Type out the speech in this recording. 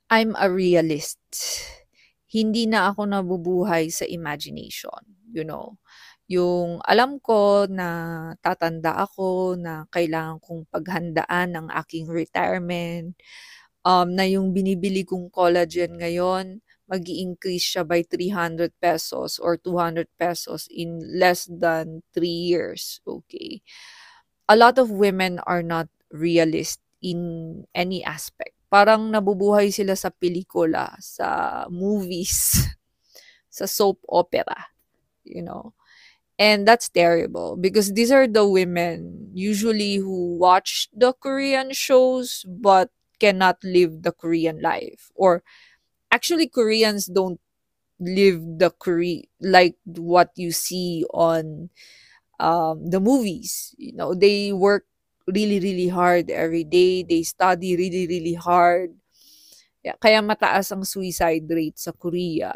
I'm a realist. Hindi na ako nabubuhay sa imagination, you know. Yung alam ko na tatanda ako, na kailangan kong paghandaan ang aking retirement, na yung binibili kong collagen ngayon, mag increase siya by ₱300 or ₱200 in less than 3 years, okay? A lot of women are not realist in any aspect. Parang nabubuhay sila sa pelikula, sa movies, sa soap opera, you know. And that's terrible because these are the women usually who watch the Korean shows but cannot live the Korean life. Or actually Koreans don't live the Korea like what you see on the movies. You know, they work really, really hard every day. They study really, really hard. Yeah, kaya mataas ang suicide rate sa Korea.